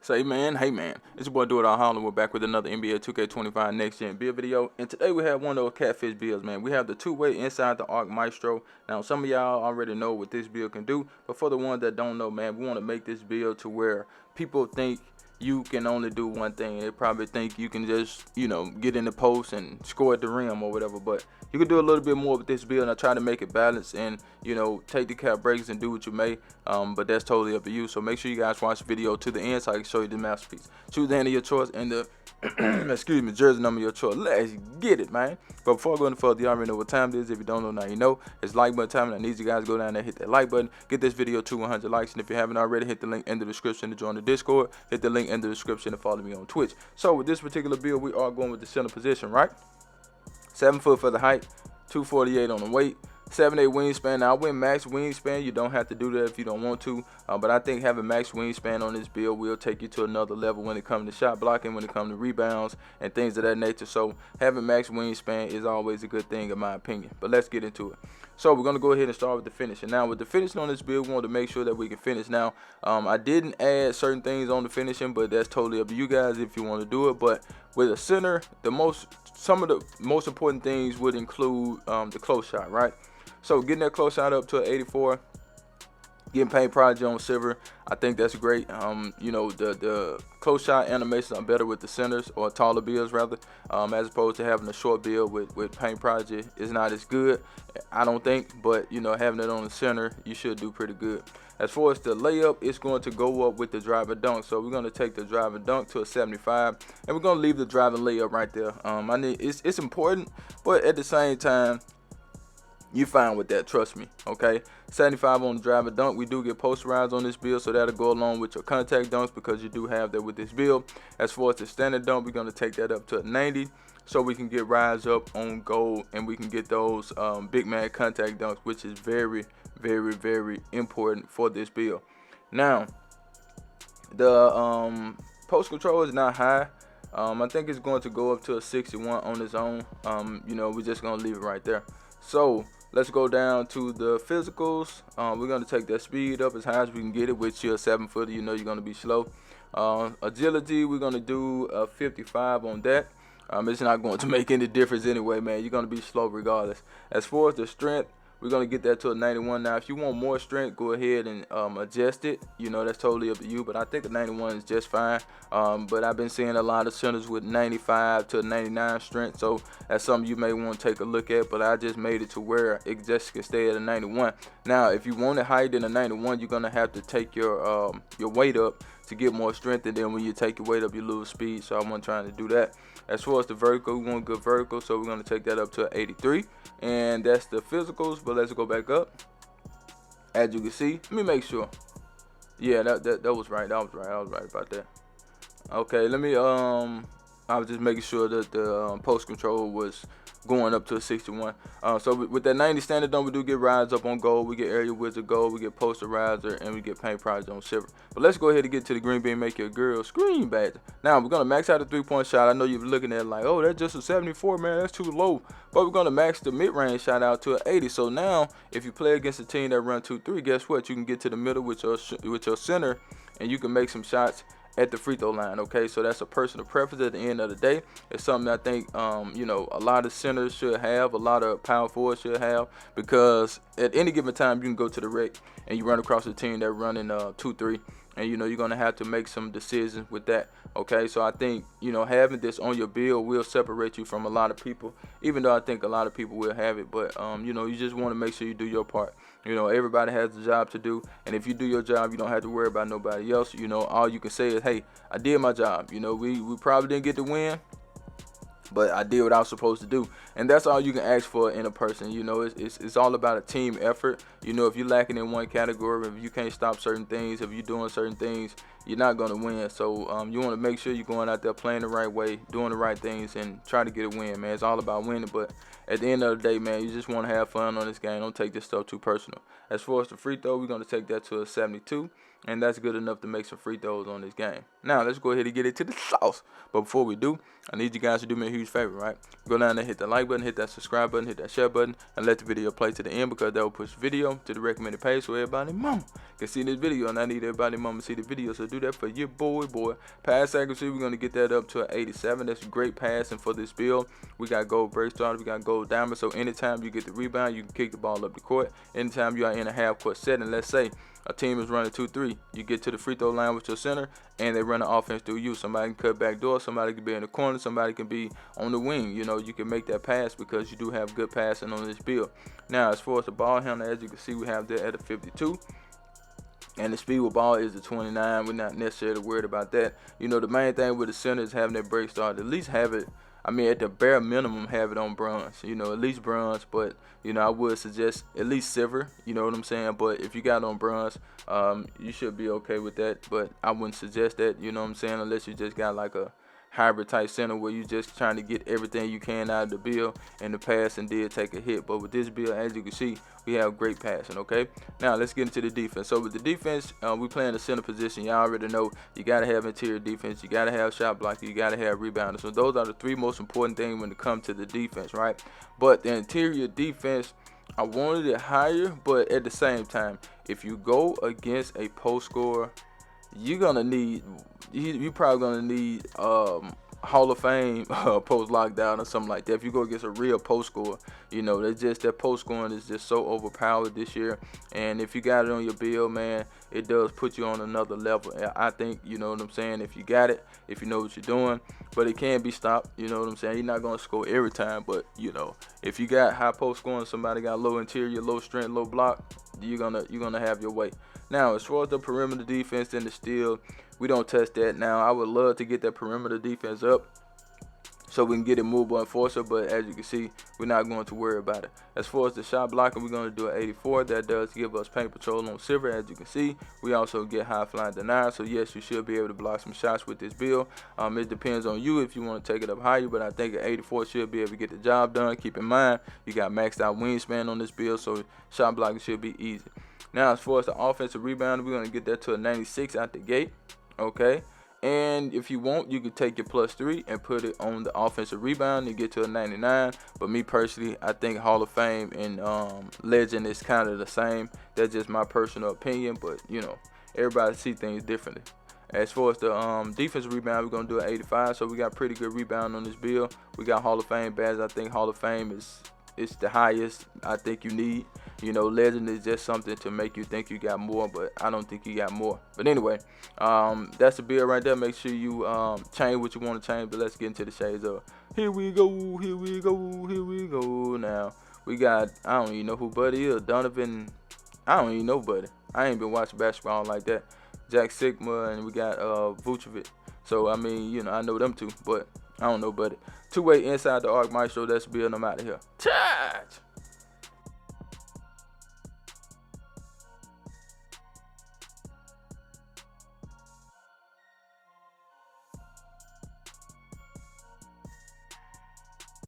Say man, hey man, it's your boy Do It All Holland. We're back with another NBA 2K25 Next Gen build video. And today we have one of those catfish builds, man. We have the two-way inside the arc Maestro. Now some of y'all already know what this build can do, but for the ones that don't know, man, we want to make this build to where people think you can only do one thing. They probably think you can just, get in the post and score at the rim or whatever, but you can do a little bit more with this build, and I try to make it balanced and, take the cap breaks and do what you may, but that's totally up to you. So make sure you guys watch the video to the end so I can show you the masterpiece. Choose the hand of your choice and the excuse me, jersey number of your choice. Let's get it, man. But before I go any further, you already know what time it is. If you don't know, now you know. It's like button time, and I need you guys to go down there, hit that like button, get this video to 100 likes, and if you haven't already, hit the link in the description to join the Discord, hit the link in the description to follow me on Twitch. So with this particular build, we are going with the center position, right? 7 foot for the height, 248 on the weight, 7'8" wingspan. Now I went max wingspan. You don't have to do that if you don't want to, but I think having max wingspan on this build will take you to another level when it comes to shot blocking, when it comes to rebounds and things of that nature. So having max wingspan is always a good thing in my opinion. But let's get into it. So we're gonna go ahead and start with the finishing. Now with the finishing on this build, we want to make sure that we can finish. Now I didn't add certain things on the finishing, but that's totally up to you guys if you want to do it. But with a center, some of the most important things would include the close shot, right? So getting that close shot up to an 84, getting paint project on silver, I think that's great. The close shot animations are better with the centers, or taller builds rather, as opposed to having a short build with paint project is not as good, I don't think. But having it on the center, you should do pretty good. As far as the layup, it's going to go up with the drive and dunk. So we're going to take the drive and dunk to a 75, and we're going to leave the drive and layup right there. It's important, but at the same time, you fine with that, trust me. Okay, 75 on the drive and dunk. We do get posterized on this build, so that'll go along with your contact dunks because you do have that with this build. As far as the standard dunk, we're going to take that up to a 90, so we can get rise up on goal and we can get those big man contact dunks, which is very, very, very important for this build. Now the post control is not high. I think it's going to go up to a 61 on its own. We're just going to leave it right there. So let's go down to the physicals. We're going to take that speed up as high as we can get it, which you're a 7-footer. You're going to be slow. Agility, we're going to do a 55 on that. It's not going to make any difference anyway, man. You're going to be slow regardless. As far as the strength, we're going to get that to a 91. Now, if you want more strength, go ahead and adjust it. That's totally up to you, but I think a 91 is just fine. But I've been seeing a lot of centers with 95 to 99 strength, so that's something you may want to take a look at, but I just made it to where it just can stay at a 91. Now, if you want it higher than a 91, you're going to have to take your weight up to get more strength, and then when you take your weight up, you lose speed, so I wasn't trying to do that. As far as the vertical, we want good vertical, so we're going to take that up to 83, and that's the physicals. But let's go back up. As you can see, let me make sure. Yeah, that was right. I was right about that. Okay, let me I was just making sure that the post control was going up to a 61. So with that 90 standard dunk, we do get rise up on gold, we get area wizard gold, we get posterizer, and we get paint project on silver. But let's go ahead and get to the green bean, make your girl scream back. Now we're gonna max out the 3-point shot. I know you're looking at it like, oh, that's just a 74, man, that's too low. But we're gonna max the mid-range shot out to an 80. So now if you play against a team that run 2-3, guess what? You can get to the middle with your center, and you can make some shots at the free throw line. Okay, so that's a personal preference. At the end of the day, it's something I think a lot of centers should have, a lot of power forwards should have, because at any given time you can go to the rec and you run across a team that running 2-3, and you're gonna have to make some decisions with that. Okay, so I think having this on your build will separate you from a lot of people, even though I think a lot of people will have it. But you just want to make sure you do your part. Everybody has a job to do, and if you do your job, you don't have to worry about nobody else. All you can say is, hey, I did my job. We probably didn't get the win, but I did what I was supposed to do, and that's all you can ask for in a person. It's all about a team effort. If you're lacking in one category, if you can't stop certain things, if you're doing certain things, you're not going to win. So you want to make sure you're going out there playing the right way, doing the right things, and trying to get a win, man. It's all about winning, but at the end of the day, man, you just want to have fun on this game. Don't take this stuff too personal. As far as the free throw, we're going to take that to a 72. and that's good enough to make some free throws on this game. Now let's go ahead and get into the sauce. But before we do, I need you guys to do me a huge favor, right? Go down there, hit the like button, hit that subscribe button, hit that share button, and let the video play to the end, because that will push the video to the recommended page so everybody mama can see this video, and I need everybody mama to see the video. So do that for your boy. Pass accuracy, we're gonna get that up to an 87. That's great passing for this build. We got gold break starter, we got gold diamond. So anytime you get the rebound, you can kick the ball up the court. Anytime you are in a half court setting, let's say a team is running 2-3, you get to the free throw line with your center, and they run the offense through you. Somebody can cut back door, somebody can be in the corner, somebody can be on the wing. You know, you can make that pass because you do have good passing on this build. Now, as far as the ball handler, as you can see, we have that at a 52. And the speed with ball is a 29. We're not necessarily worried about that. You know, the main thing with the center is having that break start. At least have it, I mean, at the bare minimum, have it on bronze. You know, at least bronze. But, you know, I would suggest at least silver. You know what I'm saying? But if you got it on bronze, you should be okay with that. But I wouldn't suggest that, you know what I'm saying, unless you just got like a hybrid type center where you just trying to get everything you can out of the build and the pass and did take a hit. But with this build, as you can see, we have great passing. Okay, now let's get into the defense. So with the defense, we play in the center position. Y'all already know you got to have interior defense, you got to have shot blocking, you got to have rebounders. So those are the three most important things when it comes to the defense, right? But the interior defense, I wanted it higher, but at the same time, if you go against a post scorer, you're gonna need, you probably gonna need Hall of Fame post lockdown or something like that. If you go against a real post scorer, you know, that's just, that post scoring is just so overpowered this year. And if you got it on your build, man, it does put you on another level. I think, you know what I'm saying, if you got it, if you know what you're doing, but it can be stopped. You know what I'm saying? You're not gonna score every time, but you know, if you got high post scoring, somebody got low interior, low strength, low block, you're gonna have your way. Now, as far as the perimeter defense and the steal, we don't touch that. Now, I would love to get that perimeter defense up so we can get it movable enforcer, but as you can see, we're not going to worry about it. As far as the shot blocking, we're going to do an 84. That does give us paint control on silver, as you can see. We also get high flying denier, so yes, you should be able to block some shots with this build. It depends on you if you want to take it up higher, but I think an 84 should be able to get the job done. Keep in mind, you got maxed out wingspan on this build, so shot blocking should be easy. Now, as far as the offensive rebound, we're going to get that to a 96 out the gate, okay? And if you want, you could take your +3 and put it on the offensive rebound and get to a 99. But me personally, I think Hall of Fame and Legend is kind of the same. That's just my personal opinion, but, you know, everybody see things differently. As far as the defensive rebound, we're going to do an 85. So we got pretty good rebound on this build. We got Hall of Fame badges. I think Hall of Fame is the highest I think you need. You know, Legend is just something to make you think you got more, but I don't think you got more. But anyway, that's the build right there. Make sure you change what you want to change, but let's get into the shades of. Here we go. Now, we got, I don't even know who Buddy is. Donovan, I don't even know Buddy. I ain't been watching basketball like that. Jack Sigma, and we got Vucevic. So, I mean, you know, I know them two, but I don't know Buddy. Two-way inside the arc, Maestro. That's the build. I'm out of here. Charge!